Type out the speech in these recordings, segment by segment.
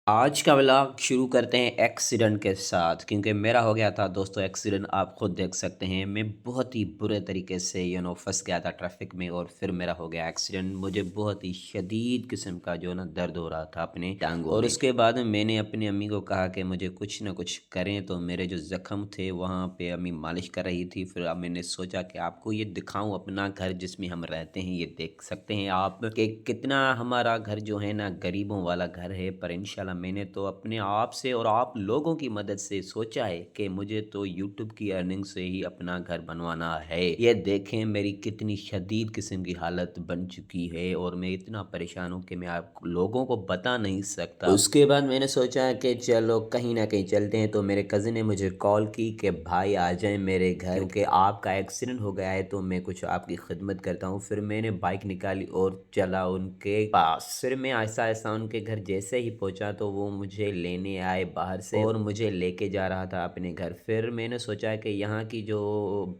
आज का व्लॉग शुरू करते हैं एक्सीडेंट के साथ क्योंकि मेरा हो गया था दोस्तों एक्सीडेंट। आप खुद देख सकते हैं मैं बहुत ही बुरे तरीके से फंस गया था ट्रैफिक में और फिर मेरा हो गया एक्सीडेंट। मुझे बहुत ही शदीद किस्म का दर्द हो रहा था अपने टांगों और उसके बाद मैंने अपनी अम्मी को कहा कि मुझे कुछ ना कुछ करें। तो मेरे जो ज़ख्म थे वहाँ पे अम्मी मालिश कर रही थी। फिर अब मैंने सोचा कि आपको ये दिखाऊं अपना घर जिसमें हम रहते हैं। ये देख सकते हैं आप कि कितना हमारा घर जो है ना गरीबों वाला घर है। पर इंशाल्लाह मैंने तो अपने आप से और आप लोगों की मदद से सोचा है कि मुझे तो यूट्यूब की अर्निंग से ही अपना घर बनवाना है। ये देखें मेरी कितनी शदीद किस्म की हालत बन चुकी है और मैं इतना परेशान हूँ कि मैं आप लोगों को बता नहीं सकता। उसके बाद मैंने सोचा कि चलो कहीं ना कहीं चलते हैं। तो मेरे कज़न ने मुझे कॉल की कि भाई आ जाए मेरे घर क्योंकि आपका एक्सीडेंट हो गया है तो मैं कुछ आपकी खिदमत करता हूँ। फिर मैंने बाइक निकाली और चला उनके पास। फिर मैं आहिस्ता आहिस्ता उनके घर जैसे ही पहुंचा तो वो मुझे लेने आए बाहर से और मुझे लेके जा रहा था अपने घर। फिर मैंने सोचा कि यहाँ की जो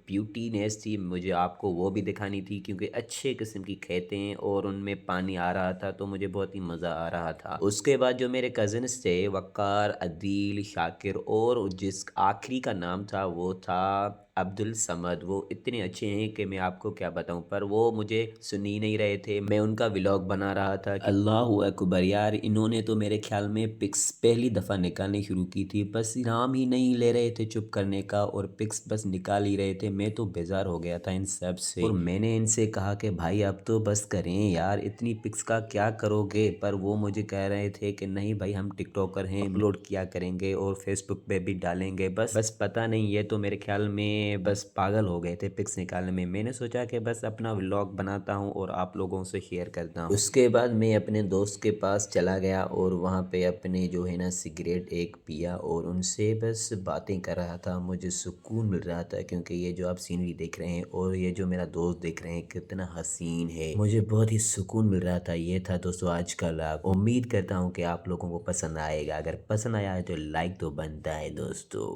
ब्यूटीनेस थी मुझे आपको वो भी दिखानी थी क्योंकि अच्छे किस्म की खेतें और उनमें पानी आ रहा था तो मुझे बहुत ही मज़ा आ रहा था। उसके बाद जो मेरे कज़न्स थे वक़ार, अदील, शाकिर और जिस आखिरी का नाम था वो था अब्दुल समद, वो इतने अच्छे हैं कि मैं आपको क्या बताऊं। पर वो मुझे सुन ही नहीं रहे थे। मैं उनका व्लॉग बना रहा था कि अल्लाहु अकबर यार, इन्होंने तो मेरे ख्याल में पिक्स पहली दफ़ा निकालनी शुरू की थी। बस नाम ही नहीं ले रहे थे चुप करने का और पिक्स बस निकाल ही रहे थे। मैं तो बेजार हो गया था इन सब से और मैंने इनसे कहा कि भाई अब तो बस करें यार, इतनी पिक्स का क्या करोगे। पर वो मुझे कह रहे थे कि नहीं भाई हम टिकटॉकर हैं, अपलोड किया करेंगे और फेसबुक पे भी डालेंगे। बस पता नहीं, ये तो मेरे ख्याल में बस पागल हो गए थे पिक्स निकालने में। मैंने सोचा कि बस अपना व्लॉग बनाता हूँ और आप लोगों से शेयर करता हूँ। उसके बाद मैं अपने दोस्त के पास चला गया और वहाँ पे अपने जो है ना सिगरेट एक पिया और उनसे बस बातें कर रहा था। मुझे सुकून मिल रहा था क्योंकि ये जो आप सीनरी देख रहे हैं और ये जो मेरा दोस्त देख रहे हैं कितना हसीन है, मुझे बहुत ही सुकून मिल रहा था। ये था दोस्तों आज का व्लॉग। उम्मीद करता हूँ कि आप लोगों को पसंद आएगा। अगर पसंद आया है तो लाइक तो बनता है दोस्तों।